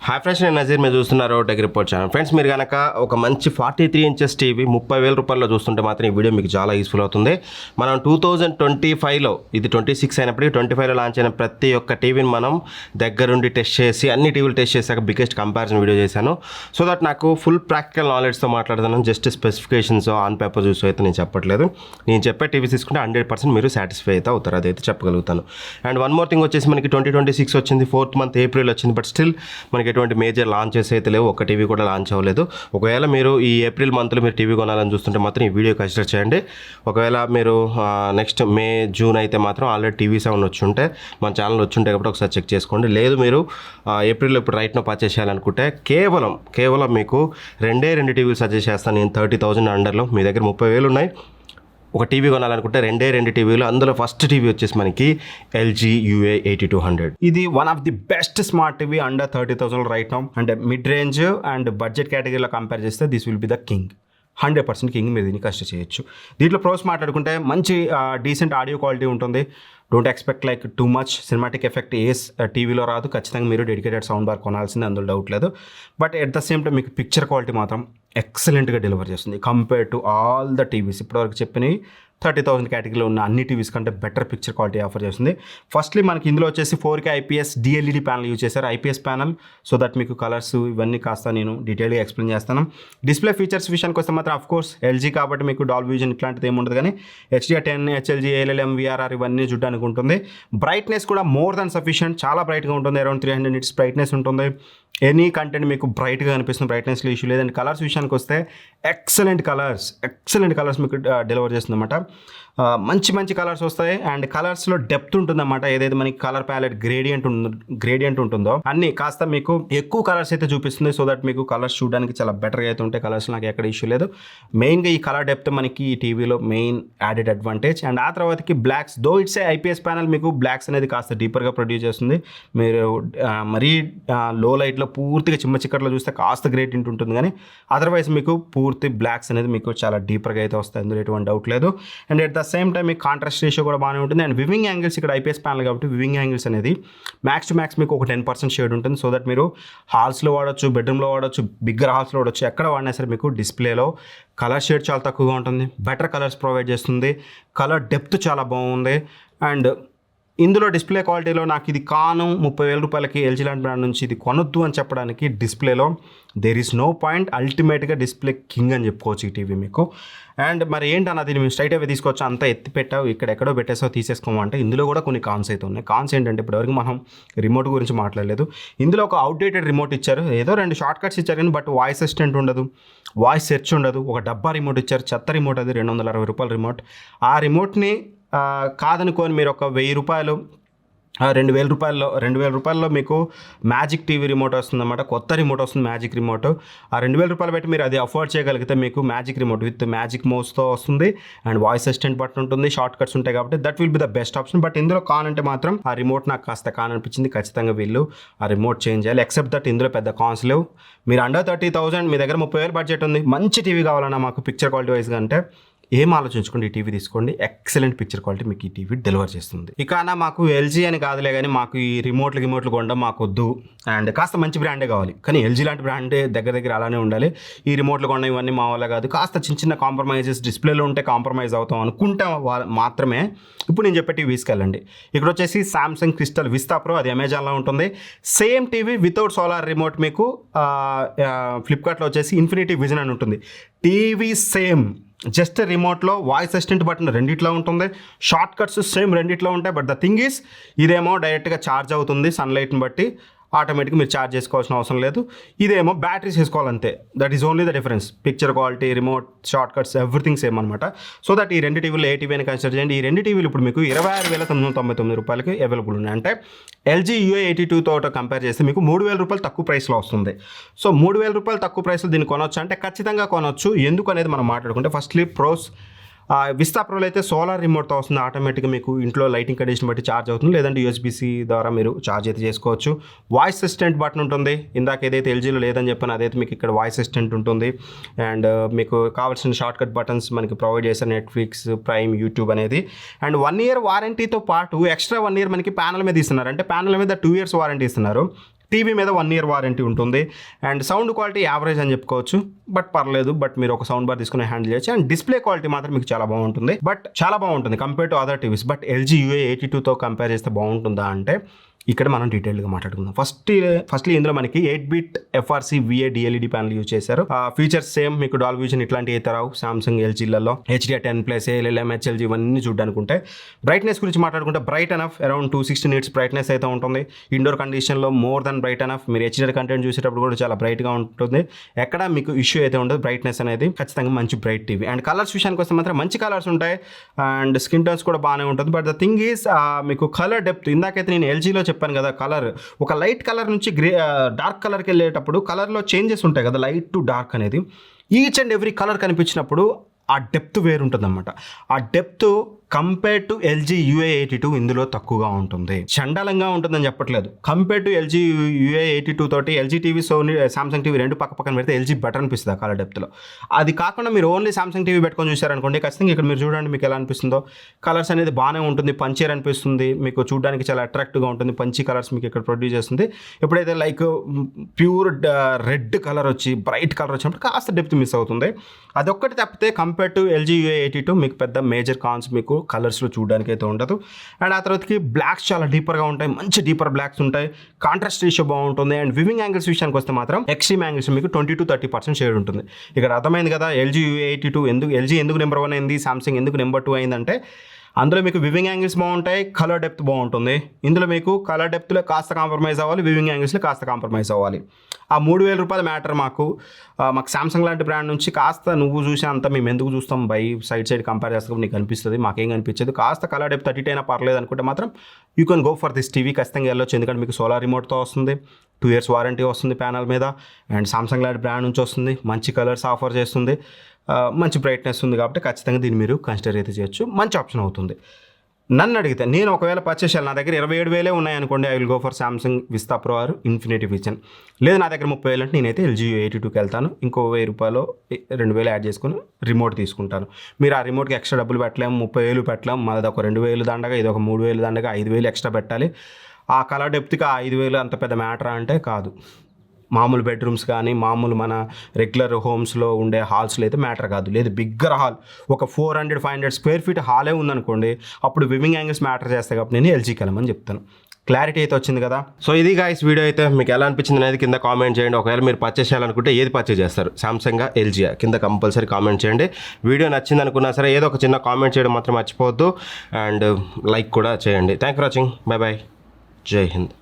Hi friends, నేను నజీర్. మీరు చూస్తున్నారు టెక్ రిపోర్ట్ ఛానల్. ఫ్రెండ్స్, మీరు కనుక ఒక మంచి 43 ఇంచెస్ టీవీ 30,000 రూపాయల్లో చూస్తుంటే మాత్రం ఈ వీడియో మీకు చాలా యూస్ఫుల్ అవుతుంది. మనం 2025లో ఇది 26 అయినప్పటికీ 25లో లాంచ్ అయిన ప్రతి ఒక్క టీవీని మనం దగ్గరుండి టెస్ట్ చేసి అన్ని టీవీలు టెస్ట్ చేశాక బిగ్గెస్ట్ కంపారిజన్ వీడియో చేశాను. సో దట్ నాకు ఫుల్ ప్రాక్టికల్ నాలెడ్జ్తో మాట్లాడుతున్నాను. జస్ట్ స్పెసిఫికేషన్స్ ఆన్ పేపర్ చూసి అయితే నేను చెప్పట్లేదు. నేను చెప్పే టీవీ తీసుకుంటే 100% మీరు సాటిస్ఫై అయితే అవుతారు, అదైతే చెప్పగలుగుతాను. అండ్ వన్ మోర్ థింగ్ వచ్చేసి మనకి 2026 వచ్చింది, 4th మంత్ ఏప్రిల్ వచ్చింది. బట్ స్టిల్ మనకి ఎటువంటి మేజర్ లాంచెస్ అయితే లేవు, ఒక టీవీ కూడా లాంచ్ అవ్వలేదు. ఒకవేళ మీరు ఈ ఏప్రిల్ మంత్లో మీరు టీవీ కొనాలని చూస్తుంటే మాత్రం ఈ వీడియో కన్సిడర్ చేయండి. ఒకవేళ మీరు నెక్స్ట్ మే జూన్ అయితే మాత్రం ఆల్రెడీ టీవీ 7 వచ్చి ఉంటే మన ఛానల్ వచ్చి ఉంటాయి కాబట్టి ఒకసారి చెక్ చేసుకోండి. లేదు మీరు ఏప్రిల్లో ఇప్పుడు రైట్నో పర్చేస్ చేయాలనుకుంటే కేవలం మీకు రెండు టీవీలు సజెస్ట్ చేస్తాను నేను. 30,000 అండర్లో మీ దగ్గర 30,000 ఉన్నాయి, ఒక టీవీ కొనాలనుకుంటే రెండు టీవీలు. అందులో ఫస్ట్ టీవీ వచ్చేసి మనకి ఎల్జీ UA 8200. ఇది one of the best smart TV under 30,000 right now. అంటే మిడ్ రేంజ్ అండ్ బడ్జెట్ కేటగిరీలో కంపేర్ చేస్తే this will be the king. 100% king మీరు దీన్ని కష్టం చేయొచ్చు. దీంట్లో ప్రోస్ మాట్లాడుకుంటే మంచి డీసెంట్ ఆడియో క్వాలిటీ ఉంటుంది. Don't expect like too much cinematic effect టీవీలో రాదు. ఖచ్చితంగా మీరు డెడికేటెడ్ సౌండ్ బార్ కొనాల్సింది, అందులో డౌట్ లేదు. But at the same time మీకు పిక్చర్ క్వాలిటీ మాత్రం ఎక్సలెంట్గా డెలివర్ చేస్తుంది compare to all the TVs. ఇప్పటివరకు చెప్పినవి 30,000 కేటగిరీలో ఉన్న అన్ని టీవీస్ కంటే బెటర్ పిక్చర్ క్వాలిటీ ఆఫర్ చేస్తుంది. ఫస్ట్లీ మనకి ఇందులో వచ్చేసి 4K IPS DLED panel use చేశారు. IPS ప్యానల్ సో దట్ మీకు కలర్స్ ఇవన్నీ కాస్త నేను డీటెయిల్గా ఎక్స్ప్లెయిన్ చేస్తాను. డిస్ప్లే ఫీచర్స్ విషయానికి వస్తే మాత్రం ఆఫ్ కోర్స్ LG కాబట్టి మీకు డాల్బీ విజన్ ఇట్లాంటిది ఏమి ఉండదు, కానీ HDR10, HLG, ALLM, VRR ఇవన్నీ చూడడానికి ఉంటుంది. బ్రైట్నెస్ కూడా మోర్ దాన్ సఫిషియంట్, చాలా బ్రైట్గా ఉంటుంది. అరౌండ్ 300 nits బ్రైట్నెస్ ఉంటుంది. ఎనీ కంటెంట్ మీకు బ్రైట్గా కనిపిస్తుంది, బ్రైట్నెస్లో ఇష్యూ లేదండి. కలర్స్ విషయానికి వస్తే ఎక్సలెంట్ కలర్స్ మీకు డెలివర్ చేస్తుంది అన్నమాట. మంచి కలర్స్ వస్తాయి అండ్ కలర్స్లో డెప్త్ ఉంటుందన్నమాట. ఏదైతే మనకి కలర్ ప్యాలెట్ గ్రేడియంట్ ఉంటుందో అన్ని కాస్త మీకు ఎక్కువ కలర్స్ అయితే చూపిస్తుంది. సో దట్ మీకు కలర్స్ చూడడానికి చాలా బెటర్గా అయితే ఉంటాయి. కలర్స్ నాకు ఎక్కడ ఇష్యూ లేదు. మెయిన్గా ఈ కలర్ డెప్త్ మనకి ఈ టీవీలో మెయిన్ యాడెడ్ అడ్వాంటేజ్. అండ్ ఆ తర్వాతకి blocks, though it's IPS panel మీకు బ్లాక్స్ అనేది కాస్త డీపర్గా ప్రొడ్యూస్ చేస్తుంది. మీరు మరీ లో లైట్లో పూర్తిగా చిమ్మ చిక్కట్లో చూస్తే కాస్త గ్రేడియంట్ ఉంటుంది, కానీ అదర్వైజ్ మీకు పూర్తి బ్లాక్స్ అనేది మీకు చాలా డీపర్గా అయితే వస్తాయి, అందులో ఎటువంటి డౌట్ లేదు. And at the same time మీకు కాంట్రాస్ట్ రేషియో కూడా బాగానే ఉంటుంది. అండ్ వివింగ్ యాంగిల్స్ ఇక్కడ IPS ప్యానల్ కాబట్టి వివింగ్ యాంగిల్స్ అనేది మ్యాక్స్ టు మ్యాక్స్ మీకు ఒక 10% షేడ్ ఉంటుంది. సో దట్ మీరు హాల్స్లో వాడచ్చు, బెడ్రూమ్లో వాడచ్చు, బిగ్గర్ హాల్స్లో వాడచ్చు, ఎక్కడ వాడినా సరే మీకు డిస్ప్లేలో కలర్ షేడ్ చాలా తక్కువగా ఉంటుంది. బెటర్ కలర్స్ ప్రొవైడ్ చేస్తుంది. కలర్ డెప్త్ చాలా బాగుంది. అండ్ ఇందులో డిస్ప్లే క్వాలిటీలో నాకు ఇది కాను 30,000 రూపాయలకి LG లాంటి బ్రాండ్ నుంచి ఇది కొనొద్దు అని చెప్పడానికి డిస్ప్లేలో దేర్ ఈస్ నో పాయింట్. అల్టిమేట్గా డిస్ప్లే కింగ్ అని చెప్పుకోవచ్చు ఈ టీవీ మీకు. అండ్ మరి ఏంటన్నది మేము స్ట్రైట్ అవే తీసుకోవచ్చు. అంతా ఎత్తి పెట్టావు, ఎక్కడో పెట్టేసావు తీసేసుకోమంటే ఇందులో కూడా కొన్ని కాన్స్ అయితే ఉన్నాయి. కాన్స్ ఏంటంటే ఇప్పటివరకు మనం రిమోట్ గురించి మాట్లాడలేదు. ఇందులో ఒక అవుట్డేటెడ్ రిమోట్ ఇచ్చారు, ఏదో 2 షార్ట్ కట్స్ ఇచ్చారు కానీ బట్ వాయిస్ అసిస్టెంట్ ఉండదు, వాయిస్ సెర్చ్ ఉండదు. ఒక డబ్బా రిమోట్ ఇచ్చారు, చెత్త రిమోట్, అది 260 రూపాయల రిమోట్. ఆ రిమోట్ని కాదనుకొని మీరు ఒక 1,000 రూపాయలు 2,000 రూపాయల్లో మీకు మ్యాజిక్ టీవీ రిమోట్ వస్తుందన్నమాట. కొత్త రిమోట్ వస్తుంది, మ్యాజిక్ రిమోట్. ఆ 2,000 రూపాయలు పెట్టి మీరు అది అఫోర్డ్ చేయగలిగితే మీకు మ్యాజిక్ రిమోట్ విత్ మ్యాజిక్ మౌస్తో వస్తుంది. అండ్ వాయిస్ అసిస్టెంట్ బటన్ ఉంటుంది, షార్ట్ కట్స్ ఉంటాయి కాబట్టి that will be the best option. But ఇందులో కాన్ అంటే మాత్రం ఆ రిమోట్ నాకు కాస్త కాన్ అనిపించింది. ఖచ్చితంగా వీళ్ళు ఆ రిమోట్ చేంజ్ చేయాలి. ఎక్సెప్ట్ దట్ ఇందులో పెద్ద కాన్స్ లేవు. మీరు అండర్ 30,000, మీ దగ్గర 30,000 బడ్జెట్ ఉంది, మంచి టీవీ కావాలన్నా మాకు పిక్చర్ క్వాలిటీ వైజ్గా అంటే ఏం ఆలోచించుకోండి, ఈ టీవీ తీసుకోండి. ఎక్సలెంట్ పిక్చర్ క్వాలిటీ మీకు ఈ టీవీ డెలివర్ చేస్తుంది. ఇక మాకు LG అని కాదులే కానీ మాకు ఈ రిమోట్లు కొనడం మాకు వద్దు అండ్ కాస్త మంచి బ్రాండే కావాలి. కానీ LG లాంటి బ్రాండే దగ్గర అలానే ఉండాలి. ఈ రిమోట్లు కొనడం ఇవన్నీ మా వల్ల కాదు. కాస్త చిన్న కాంప్రమైజెస్ డిస్ప్లేలో ఉంటే కాంప్రమైజ్ అవుతాం అనుకుంటే మాత్రమే ఇప్పుడు నేను చెప్పే టీవీ తీసుకెళ్ళండి. ఇక్కడ వచ్చేసి సామ్సంగ్ క్రిస్టల్ విస్తా ప్రో, అది అమెజాన్లో ఉంటుంది. Same TV without solar remote మీకు ఫ్లిప్కార్ట్లో వచ్చేసి ఇన్ఫినిటీ విజన్ అని ఉంటుంది. టీవీ సేమ్, జస్ట్ రిమోట్లో వాయిస్ అసిస్టెంట్ బటన్ రెండిట్లో ఉంటుంది, షార్ట్ కట్స్ సేమ్ రెండిట్లో ఉంటాయి. బట్ ద థింగ్ ఈస్ ఇదేమో డైరెక్ట్గా ఛార్జ్ అవుతుంది సన్లైట్ని బట్టి, ఆటోమేటిక్గా మీరు ఛార్జ్ చేసుకోవాల్సిన అవసరం లేదు. ఇదేమో బ్యాటరీస్ వేసుకోవాలంతే. That is only the difference. Picture quality, remote, shortcuts everything same అనమాట. సో దట్ ఈ 2 టీవీలు ఏ టీవీ అని కన్సిడర్ చేయండి. ఈ 2 టీవీలు ఇప్పుడు మీకు 26,999 రూపాయలకి అవైలబుల్ ఉన్నాయి. అంటే LG UA 82తో కంపేర్ చేస్తే మీకు 3,000 రూపాయలు తక్కువ ప్రైస్లో వస్తుంది. సో 3,000 రూపాయలు తక్కువ ప్రైస్లో దీన్ని కొనొచ్చు అంటే ఖచ్చితంగా కొనొచ్చు. ఎందుకు అనేది మనం మాట్లాడుకుంటే ఫస్ట్లీ ప్రోస్. విస్తా ప్రోలో అయితే సోలార్ రిమోట్తో వస్తుంది. ఆటోమేటిక్గా మీకు ఇంట్లో లైటింగ్ కండిషన్ బట్టి ఛార్జ్ అవుతుంది, లేదంటే USB-C ద్వారా మీరు ఛార్జ్ అయితే చేసుకోవచ్చు. వాయిస్ అసిస్టెంట్ బటన్ ఉంటుంది. ఇందాక ఏదైతే LGలో లేదని చెప్పాను అదైతే మీకు ఇక్కడ వాయిస్ అసిస్టెంట్ ఉంటుంది. అండ్ మీకు కావాల్సిన షార్ట్ కట్ బటన్స్ మనకి ప్రొవైడ్ చేస్తారు, నెట్ఫ్లిక్స్, ప్రైమ్, యూట్యూబ్ అనేది. అండ్ 1 year వారంటీతో పాటు ఎక్స్ట్రా 1 year మనకి ప్యానల్ మీద ఇస్తున్నారు. అంటే ప్యానల్ మీద 2 years వారంటీ ఇస్తున్నారు. టీవీ మీద 1 year వారంటీ ఉంటుంది. అండ్ సౌండ్ క్వాలిటీ యావరేజ్ అని చెప్పుకోవచ్చు, బట్ పర్లేదు. బట్ మీరు ఒక సౌండ్ బార్ తీసుకుని హ్యాండిల్ చేయొచ్చు. అండ్ డిస్ప్లే క్వాలిటీ మాత్రం మీకు చాలా బాగుంటుంది, బట్ చాలా బాగుంటుంది compare to other TVs. But LG UA82తో కంపేర్ చేస్తే బాగుంటుందా అంటే ఇక్కడ మనం డీటెయిల్గా మాట్లాడుకుందాం. ఫస్ట్లీ ఇందులో మనకి 8-bit FRC VA DLED panel use చేశారు. ఫీచర్స్ సేమ్, మీకు డాల్బీ విజన్ ఇట్లాంటివి అయితే రావు సామ్సంగ్ LGలలో. HDR10+, ALLM, HLG ఇవన్నీ చూడడానికి ఉంటాయి. బ్రైట్నెస్ గురించి మాట్లాడుకుంటే bright enough, around 260 nits brightness అయితే ఉంటుంది. ఇండోర్ కండిషన్లో మోర్ దెన్ బ్రైట్ ఎనఫ్. మీరు HDR కంటెంట్ చూసేటప్పుడు కూడా చాలా బ్రైట్గా ఉంటుంది. ఎక్కడ మీకు ఇష్యూ అయితే ఉండదు. బ్రైట్నెస్ అనేది ఖచ్చితంగా మంచి బ్రైట్ టీవీ. అండ్ కలర్స్ విషయానికి వస్తే మాత్రం మంచి కలర్స్ ఉంటాయి. అండ్ స్కిన్ టోన్స్ కూడా బాగానే ఉంటుంది. బట్ ద థింగ్ ఈస్ మీకు కలర్ డెప్త్, ఇందాకైతే నేను LGలో చెప్పాను కదా, కలర్ ఒక లైట్ కలర్ నుంచి డార్క్ కలర్కి వెళ్ళేటప్పుడు కలర్లో చేంజెస్ ఉంటాయి కదా, లైట్ టు డార్క్ అనేది. ఈచ్ అండ్ ఎవ్రీ కలర్ కనిపించినప్పుడు ఆ డెప్త్ వేరుంటుంది అనమాట. ఆ depth compare to LG UA82 ఇందులో తక్కువగా ఉంటుంది. చండాలంగా ఉంటుందని చెప్పట్లేదు. కంపేర్ టు LG UA82 తోటి LG TV, Sony, Samsung TV రెండు పక్కన పెడితే LG బెటర్ అనిపిస్తుంది ఆ కలర్ డెప్త్లో. అది కాకుండా మీరు ఓన్లీ సామ్సంగ్ టీవీ పెట్టుకొని చూసారనుకోండి, ఖచ్చితంగా ఇక్కడ మీరు చూడండి మీకు ఎలా అనిపిస్తుందో. కలర్స్ అనేది బాగానే ఉంటుంది, పంచీర్ అనిపిస్తుంది, మీకు చూడడానికి చాలా అట్రాక్టివ్గా ఉంటుంది. పంచీ కలర్స్ మీకు ఇక్కడ ప్రొడ్యూస్ చేస్తుంది. ఎప్పుడైతే లైక్ ప్యూర్ రెడ్ కలర్ వచ్చి బ్రైట్ కలర్ వచ్చినప్పుడు కాస్త డెప్త్ మిస్ అవుతుంది. అదొక్కటి తప్పితే కంపేర్ టు LG UA82 మీకు పెద్ద మేజర్ కాన్స్ మీకు కలర్స్లో చూడడానికి అయితే ఉండదు. అండ్ ఆ తర్వాతకి బ్లాక్స్ చాలా డీపర్గా ఉంటాయి, మంచి డీపర్ బ్లాక్స్ ఉంటాయి. కాంట్రాస్ట్ రేషియో బాగుంటుంది. అండ్ వివింగ్ యాంగిల్స్ విషయానికి వస్తే మాత్రం ఎక్స్ట్రీమ్ యాంగిల్స్ మీకు 20-30% షేడ్ ఉంటుంది. ఇక్కడ అర్థమైంది కదా LG UA82 LG ఎందుకు నెంబర్ 1 అయింది, సామ్సంగ్ ఎందుకు నెంబర్ 2 అయిందంటే అందులో మీకు వివింగ్ యాంగిల్స్ బాగుంటాయి, కలర్ డెప్త్ బాగుంటుంది. ఇందులో మీకు కలర్ డెప్త్లో కాస్త కాంప్రమైజ్ అవ్వాలి, వివింగ్ యాంగిల్స్లో కాస్త కాంప్రమైజ్ అవ్వాలి. ఆ 3,000 రూపాయల మ్యాటర్ మాకు సామ్సంగ్ లాంటి బ్రాండ్ నుంచి కాస్త నువ్వు చూసే అంత మేము ఎందుకు చూస్తాం, సైడ్ కంపేర్ చేస్తాం నీకు అనిపిస్తుంది, మాకేం కనిపించదు. కాస్త కలర్ డెప్త్ 30 అయినా పర్లేదు అనుకుంటే మాత్రం you can go for this TV. ఖచ్చితంగా వెళ్ళొచ్చు, ఎందుకంటే మీకు సోలార్ రిమోట్తో వస్తుంది, 2 years వారంటీ వస్తుంది ప్యానల్ మీద. అండ్ సామ్సంగ్ లాంటి బ్రాండ్ నుంచి వస్తుంది, మంచి కలర్స్ ఆఫర్ చేస్తుంది, మంచి బ్రైట్నెస్ ఉంది. కాబట్టి ఖచ్చితంగా దీన్ని మీరు కన్సిడర్ అయితే చేయొచ్చు, మంచి ఆప్షన్ అవుతుంది. నన్ను అడిగితే నేను ఒకవేళ పర్చేస్ చేయాలి, నా దగ్గర 27,000 ఉన్నాయనుకోండి, I will go for Samsung Vista Pro or Infinity Vision. లేదు నా దగ్గర 30,000 అంటే నేనైతే LG UA82కి వెళ్తాను. ఇంకో 1,000 రూపాయలు 2,000 యాడ్ చేసుకుని రిమోట్ తీసుకుంటాను. మీరు ఆ రిమోట్కి ఎక్స్ట్రా డబ్బులు పెట్టలేము, 30,000 పెట్టలేము, మాది ఒక 2,000 దండగా, ఇది ఒక 3,000 దండగా, 5,000 ఎక్స్ట్రా పెట్టాలి. ఆ కలర్ డెప్త్కి ఆ 5,000 అంత పెద్ద మ్యాటరా అంటే కాదు. మామూలు బెడ్రూమ్స్ కానీ మామూలు మన రెగ్యులర్ హోమ్స్లో ఉండే హాల్స్లో అయితే మ్యాటర్ కాదు. లేదు బిగ్గర్ హాల్, ఒక 400-500 స్క్వేర్ ఫీట్ హాలే ఉందనుకోండి, అప్పుడు వివింగ్ యాంగిల్స్ మ్యాటర్ చేస్తాయి. కాబట్టి నేను LGకి వెళ్ళమని చెప్తాను. క్లారిటీ అయితే వచ్చింది కదా. సో ఇది గాయ్స్ వీడియో అయితే మీకు ఎలా అనిపించింది అనేది కింద కామెంట్ చేయండి. ఒకవేళ మీరు పర్చేస్ చేయాలనుకుంటే ఏది పర్చేస్ చేస్తారు, సామ్సంగ్ LG కింద కంపల్సరీ కామెంట్ చేయండి. వీడియో నచ్చింది అనుకున్నా సరే ఏదో ఒక చిన్న కామెంట్ చేయడం మాత్రం మర్చిపోవద్దు. అండ్ లైక్ కూడా చేయండి. Thank for watching. By by. జై హింద్.